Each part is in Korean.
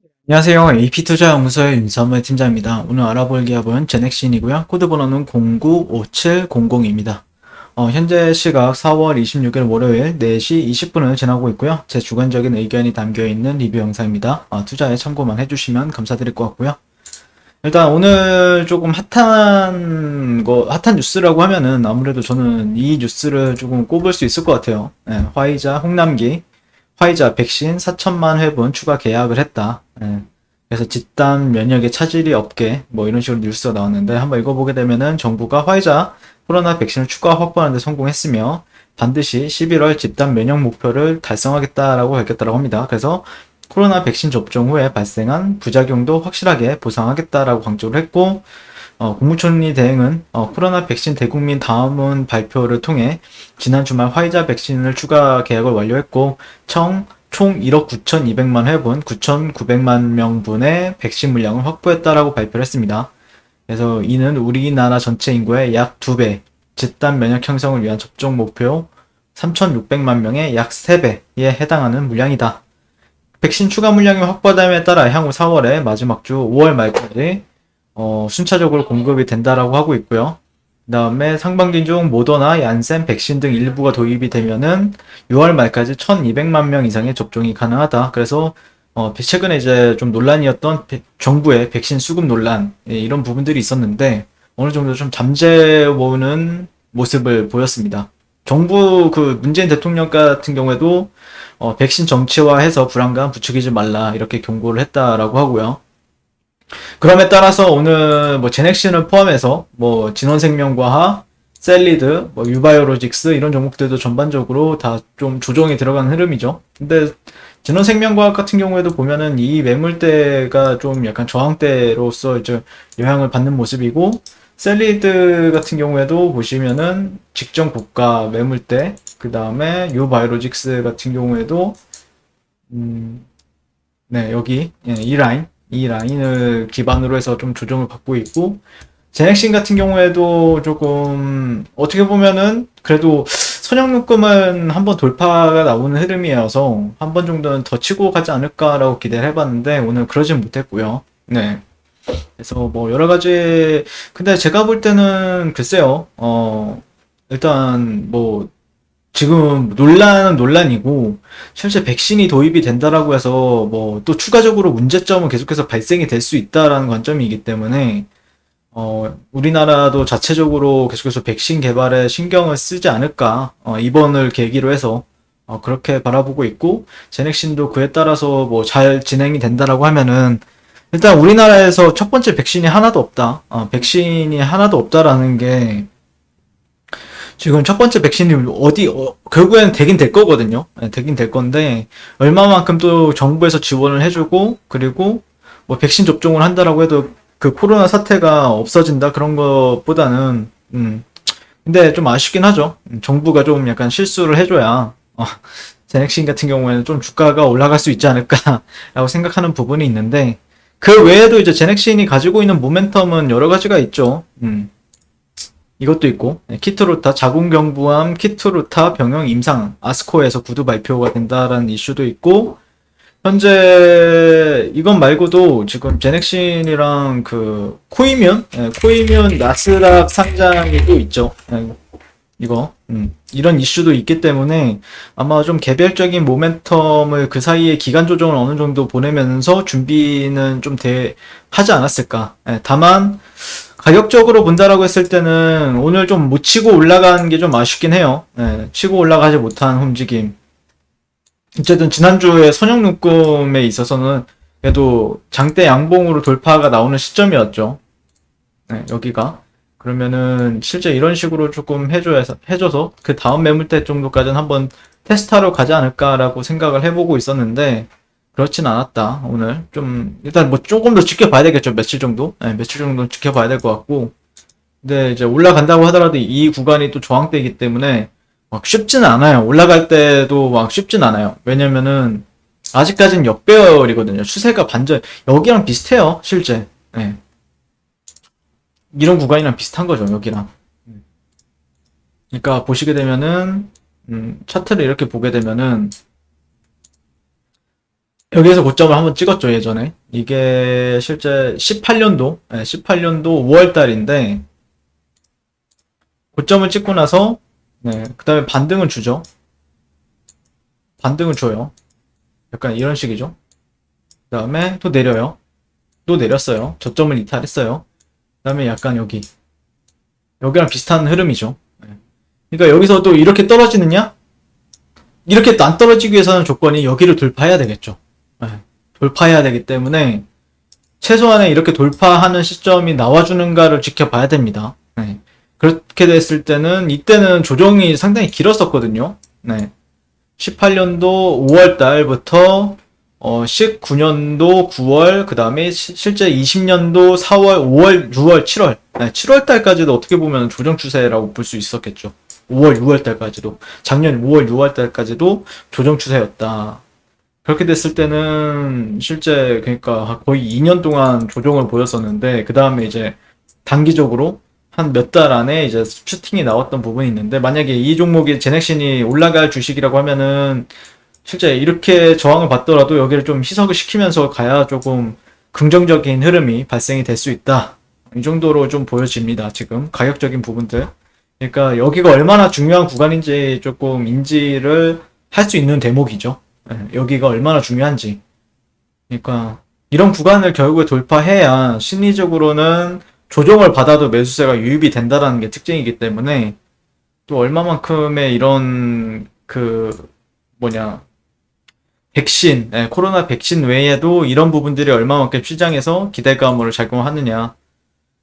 안녕하세요. AP투자연구소의 윤선물 팀장입니다. 오늘 알아볼 기업은 제넥신이고요. 코드 번호는 095700입니다. 현재 시각 4월 26일 월요일 4시 20분을 지나고 있고요. 제 주관적인 의견이 담겨있는 리뷰 영상입니다. 투자에 참고만 해주시면 감사드릴 것 같고요. 일단 오늘 조금 핫한 뉴스라고 하면은 아무래도 저는 이 뉴스를 조금 꼽을 수 있을 것 같아요. 화이자, 홍남기, 화이자 백신 4천만 회분 추가 계약을 했다. 그래서 집단 면역에 차질이 없게 뭐 이런 식으로 뉴스가 나왔는데 한번 읽어보게 되면은 정부가 화이자 코로나 백신을 추가 확보하는 데 성공했으며 반드시 11월 집단 면역 목표를 달성하겠다라고 밝혔다고 합니다. 그래서 코로나 백신 접종 후에 발생한 부작용도 확실하게 보상하겠다라고 강조를 했고, 국무총리 대행은 코로나 백신 대국민 다음은 발표를 통해 지난 주말 화이자 백신을 추가 계약을 완료했고 총 1억 9,200만 회분, 9,900만 명분의 백신 물량을 확보했다라고 발표를 했습니다. 그래서 이는 우리나라 전체 인구의 약 2배, 집단 면역 형성을 위한 접종 목표 3,600만 명의 약 3배에 해당하는 물량이다. 백신 추가 물량이 확보됨에 따라 향후 4월에 마지막 주 5월 말까지 순차적으로 공급이 된다라고 하고 있고요. 그 다음에 상반기 중 모더나, 얀센, 백신 등 일부가 도입이 되면은 6월 말까지 1200만 명 이상의 접종이 가능하다. 그래서 최근에 이제 좀 논란이었던 정부의 백신 수급 논란, 이런 부분들이 있었는데 어느 정도 좀 잠재우는 모습을 보였습니다. 정부 그 문재인 대통령 같은 경우에도 백신 정치화해서 불안감 부추기지 말라 이렇게 경고를 했다라고 하고요. 그럼에 따라서 오늘 뭐 제넥신을 포함해서 뭐 진원생명과학, 셀리드, 뭐 유바이오로직스 이런 종목들도 전반적으로 다 좀 조정이 들어가는 흐름이죠. 근데 진원생명과학 같은 경우에도 보면은 이 매물대가 좀 약간 저항대로서 이제 영향을 받는 모습이고, 셀리드 같은 경우에도 보시면은 직전 고가 매물대, 그 다음에 유바이오로직스 같은 경우에도 음, 네, 여기, 이 라인을 기반으로 해서 좀 조정을 받고 있고, 제넥신 같은 경우에도 조금, 어떻게 보면은, 그래도 선형묶음은 한번 돌파가 나오는 흐름이어서, 한 번 정도는 더 치고 가지 않을까라고 기대를 해봤는데, 오늘 그러진 못했고요. 네. 그래서 뭐, 여러 가지, 근데 제가 볼 때는, 글쎄요, 일단, 뭐, 지금 논란은 논란이고 실제 백신이 도입이 된다라고 해서 뭐 또 추가적으로 문제점은 계속해서 발생이 될 수 있다라는 관점이기 때문에 우리나라도 자체적으로 계속해서 백신 개발에 신경을 쓰지 않을까, 이번을 계기로 해서 그렇게 바라보고 있고, 제넥신도 그에 따라서 뭐 잘 진행이 된다라고 하면은 일단 우리나라에서 첫 번째 백신이 하나도 없다. 백신이 하나도 없다라는 게 지금 첫 번째 백신이 결국엔 되긴 될 거거든요. 네, 되긴 될 건데, 얼마만큼 또 정부에서 지원을 해주고, 그리고 뭐 백신 접종을 한다라고 해도 그 코로나 사태가 없어진다, 그런 것보다는, 근데 좀 아쉽긴 하죠. 정부가 좀 약간 실수를 해줘야, 제넥신 같은 경우에는 좀 주가가 올라갈 수 있지 않을까라고 생각하는 부분이 있는데, 그 외에도 이제 제넥신이 가지고 있는 모멘텀은 여러 가지가 있죠. 이것도 있고, 키트루타 자궁경부암 키트루타 병용 임상 아스코에서 구두 발표가 된다라는 이슈도 있고, 현재 이건 말고도 지금 제넥신이랑 그 코이뮨 나스닥 상장이 또 있죠. 이거 이런 이슈도 있기 때문에 아마 좀 개별적인 모멘텀을 그 사이에 기간 조정을 어느 정도 보내면서 준비는 좀 하지 않았을까. 다만 가격적으로 본다라고 했을 때는 오늘 좀 못 치고 올라간 게 좀 아쉽긴 해요. 치고 올라가지 못한 움직임. 어쨌든 지난주에 선형묶음에 있어서는 그래도 장대 양봉으로 돌파가 나오는 시점이었죠. 여기가. 그러면은 실제 이런 식으로 조금 해줘서 그 다음 매물대 정도까지는 한번 테스트하러 가지 않을까라고 생각을 해보고 있었는데, 그렇진 않았다. 오늘 좀 일단 뭐 조금 더 지켜봐야 되겠죠. 며칠 정도. 며칠 정도 지켜봐야 될 것 같고, 근데 이제 올라간다고 하더라도 이 구간이 또 저항대이기 때문에 막 쉽지는 않아요. 올라갈 때도 막 쉽진 않아요. 왜냐면은 아직까지는 역배열이거든요. 추세가 반전, 여기랑 비슷해요. 실제. 이런 구간이랑 비슷한 거죠. 여기랑. 그러니까 보시게 되면은 차트를 이렇게 보게 되면은 여기에서 고점을 한번 찍었죠, 예전에. 이게 실제 18년도, 18년도 5월 달인데, 고점을 찍고 나서, 네, 그 다음에 반등을 주죠. 반등을 줘요. 약간 이런 식이죠. 그 다음에 또 내려요. 또 내렸어요. 저점을 이탈했어요. 그 다음에 약간 여기랑 비슷한 흐름이죠. 네. 그러니까 여기서 또 이렇게 떨어지느냐? 이렇게 안 떨어지기 위해서는 조건이 여기를 돌파해야 되겠죠. 네. 돌파해야 되기 때문에 최소한의 이렇게 돌파하는 시점이 나와주는가를 지켜봐야 됩니다. 네. 그렇게 됐을 때는 이때는 조정이 상당히 길었었거든요. 네. 18년도 5월 달부터 19년도 9월, 그 다음에 실제 20년도 4월, 5월, 6월, 7월. 네, 7월 달까지도 어떻게 보면 조정 추세라고 볼 수 있었겠죠. 5월, 6월 달까지도. 작년 5월, 6월 달까지도 조정 추세였다. 그렇게 됐을 때는 실제 그러니까 거의 2년 동안 조정을 보였었는데 그 다음에 이제 단기적으로 한 몇 달 안에 이제 슈팅이 나왔던 부분이 있는데 만약에 이 종목이 제넥신이 올라갈 주식이라고 하면은 실제 이렇게 저항을 받더라도 여기를 좀 희석을 시키면서 가야 조금 긍정적인 흐름이 발생이 될 수 있다. 이 정도로 좀 보여집니다. 지금 가격적인 부분들. 그러니까 여기가 얼마나 중요한 구간인지 조금 인지를 할 수 있는 대목이죠. 여기가 얼마나 중요한지. 그러니까 이런 구간을 결국에 돌파해야 심리적으로는 조정을 받아도 매수세가 유입이 된다라는 게 특징이기 때문에 또 얼마만큼의 이런 뭐냐 백신, 코로나 백신 외에도 이런 부분들이 얼마만큼 시장에서 기대감으로 작용하느냐.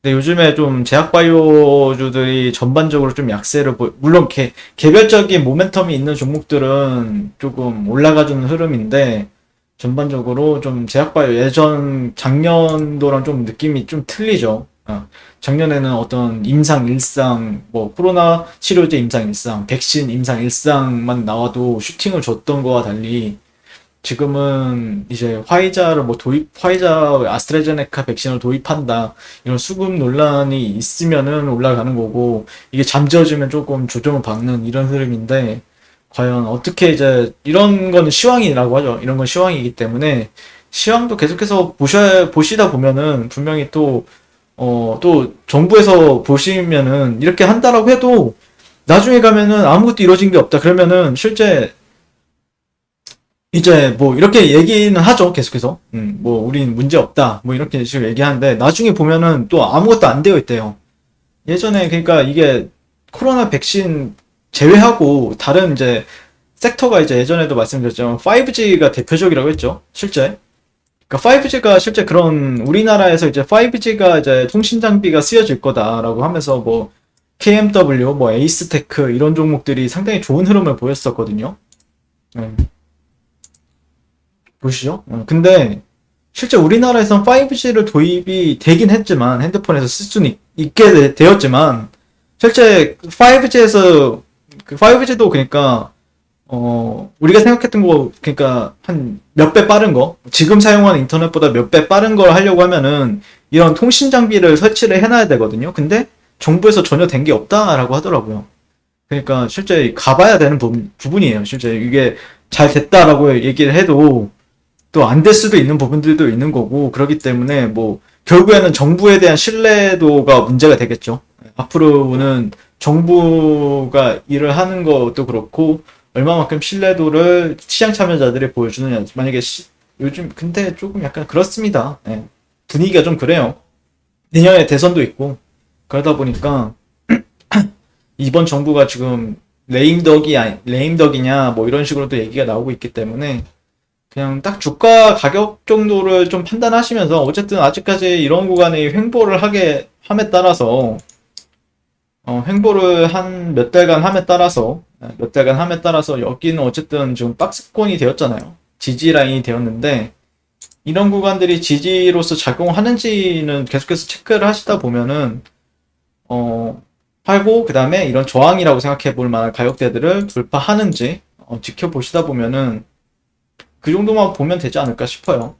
근데 요즘에 좀 제약바이오주들이 전반적으로 좀 약세를 물론 개별적인 모멘텀이 있는 종목들은 조금 올라가주는 흐름인데 전반적으로 좀 제약바이오 예전 작년도랑 좀 느낌이 좀 틀리죠. 작년에는 어떤 임상 일상, 뭐 코로나 치료제 임상 일상, 백신 임상 일상만 나와도 슈팅을 줬던 거와 달리 지금은 이제 화이자를 화이자 아스트라제네카 백신을 도입한다. 이런 수급 논란이 있으면은 올라가는 거고, 이게 잠재워지면 조금 조정을 받는 이런 흐름인데, 과연 어떻게 이제, 이런 거는 시황이라고 하죠. 이런 건 시황이기 때문에, 시황도 계속해서 보시다 보면은, 분명히 또 정부에서 보시면은, 이렇게 한다라고 해도, 나중에 가면은 아무것도 이루어진 게 없다. 그러면은, 실제, 이제 뭐 이렇게 얘기는 하죠 계속해서 뭐 우린 문제 없다 뭐 이렇게 지금 얘기하는데 나중에 보면은 또 아무것도 안 되어 있대요. 예전에 그러니까 이게 코로나 백신 제외하고 다른 이제 섹터가 이제 예전에도 말씀드렸지만 5G가 대표적이라고 했죠 실제. 그러니까 5G가 실제 그런 우리나라에서 이제 5G가 이제 통신 장비가 쓰여질 거다라고 하면서 뭐 KMW 뭐 에이스테크 이런 종목들이 상당히 좋은 흐름을 보였었거든요. 네. 보시죠. 근데 실제 우리나라에선 5G를 도입이 되긴 했지만 핸드폰에서 쓸 수는 있게 되었지만 실제 5G에서 5G도 그러니까 우리가 생각했던 거 그러니까 한 몇 배 빠른 거 지금 사용하는 인터넷보다 몇 배 빠른 걸 하려고 하면은 이런 통신 장비를 설치를 해놔야 되거든요. 근데 정부에서 전혀 된 게 없다라고 하더라고요. 그러니까 실제 가봐야 되는 부분이에요. 실제 이게 잘 됐다라고 얘기를 해도 또 안 될 수도 있는 부분들도 있는 거고 그렇기 때문에 뭐 결국에는 정부에 대한 신뢰도가 문제가 되겠죠. 앞으로는 정부가 일을 하는 것도 그렇고 얼마만큼 신뢰도를 시장 참여자들이 보여주느냐. 만약에 요즘 근데 조금 약간 그렇습니다. 예. 분위기가 좀 그래요. 내년에 대선도 있고 그러다 보니까 이번 정부가 지금 레임덕이냐 뭐 이런 식으로도 얘기가 나오고 있기 때문에 그냥 딱 주가 가격 정도를 좀 판단하시면서 어쨌든 아직까지 이런 구간에 횡보를 함에 따라서 횡보를 한 몇 달간 함에 따라서 여기는 어쨌든 지금 박스권이 되었잖아요. 지지 라인이 되었는데 이런 구간들이 지지로서 작용하는지는 계속해서 체크를 하시다 보면은 하고 그 다음에 이런 저항이라고 생각해 볼 만한 가격대들을 돌파하는지 지켜보시다 보면은 그 정도만 보면 되지 않을까 싶어요.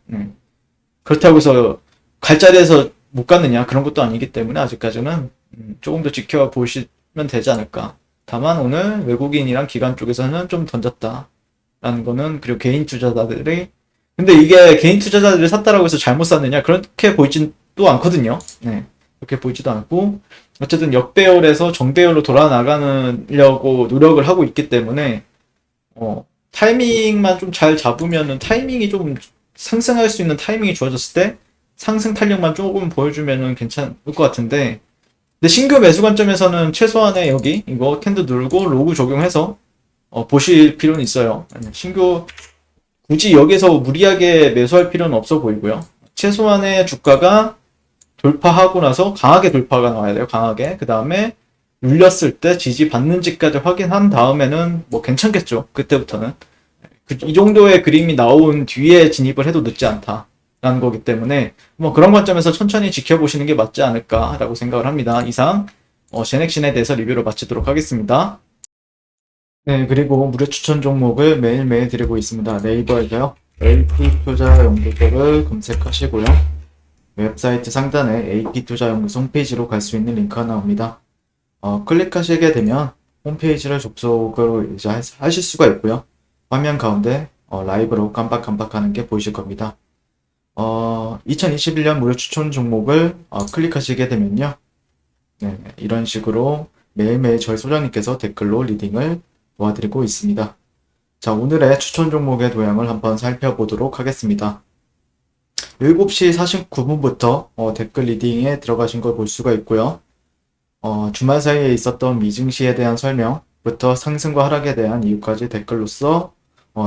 그렇다고 해서 갈 자리에서 못 갔느냐 그런 것도 아니기 때문에 아직까지는 조금 더 지켜보시면 되지 않을까. 다만 오늘 외국인이랑 기관 쪽에서는 좀 던졌다 라는 거는 그리고 개인 투자자들이 근데 이게 개인 투자자들이 샀다라고 해서 잘못 샀느냐? 그렇게 보이지도 않거든요. 네. 그렇게 보이지도 않고, 어쨌든 역배열에서 정배열로 돌아나가려고 노력을 하고 있기 때문에, 타이밍만 좀 잘 잡으면은 타이밍이 좀 상승할 수 있는 타이밍이 주어졌을 때 상승 탄력만 조금 보여주면은 괜찮을 것 같은데, 근데 신규 매수 관점에서는 최소한의 여기 이거 캔들 누르고 로그 적용해서 보실 필요는 있어요. 신규 굳이 여기서 무리하게 매수할 필요는 없어 보이고요. 최소한의 주가가 돌파하고 나서 강하게 돌파가 나와야 돼요. 강하게. 그 다음에 눌렸을 때 지지 받는지까지 확인한 다음에는 뭐 괜찮겠죠. 그때부터는. 이 정도의 그림이 나온 뒤에 진입을 해도 늦지 않다라는 거기 때문에 뭐 그런 관점에서 천천히 지켜보시는 게 맞지 않을까라고 생각을 합니다. 이상 제넥신에 대해서 리뷰를 마치도록 하겠습니다. 네, 그리고 무료 추천 종목을 매일매일 드리고 있습니다. 네이버에서요. AP투자연구소를 검색하시고요. 웹사이트 상단에 AP투자연구소 홈페이지로 갈 수 있는 링크가 나옵니다. 클릭하시게 되면 홈페이지를 접속으로 이제 하실 수가 있고요. 화면 가운데 라이브로 깜빡깜빡 하는 게 보이실 겁니다. 2021년 무료 추천 종목을 클릭하시게 되면요. 네, 이런 식으로 매일매일 저희 소장님께서 댓글로 리딩을 도와드리고 있습니다. 자, 오늘의 추천 종목의 도형을 한번 살펴보도록 하겠습니다. 7시 49분부터 댓글 리딩에 들어가신 걸 볼 수가 있고요. 주말 사이에 있었던 미증시에 대한 설명부터 상승과 하락에 대한 이유까지 댓글로서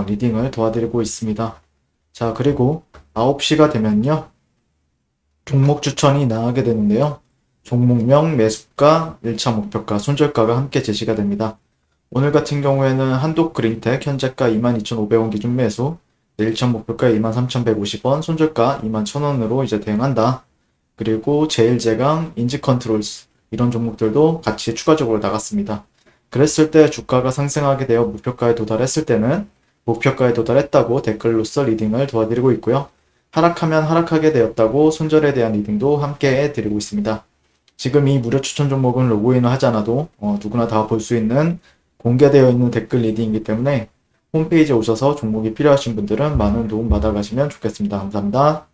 리딩을 도와드리고 있습니다. 자, 그리고 9시가 되면요. 종목 추천이 나가게 되는데요. 종목명, 매수가, 1차 목표가, 손절가가 함께 제시가 됩니다. 오늘 같은 경우에는 한독그린텍 현재가 22,500원 기준 매수, 1차 목표가 23,150원, 손절가 21,000원으로 이제 대응한다. 그리고 제일제강, 인지컨트롤스 이런 종목들도 같이 추가적으로 나갔습니다. 그랬을 때 주가가 상승하게 되어 목표가에 도달했을 때는 목표가에 도달했다고 댓글로써 리딩을 도와드리고 있고요. 하락하면 하락하게 되었다고 손절에 대한 리딩도 함께 해드리고 있습니다. 지금 이 무료 추천 종목은 로그인을 하지 않아도 누구나 다 볼 수 있는 공개되어 있는 댓글 리딩이기 때문에 홈페이지에 오셔서 종목이 필요하신 분들은 많은 도움 받아가시면 좋겠습니다. 감사합니다.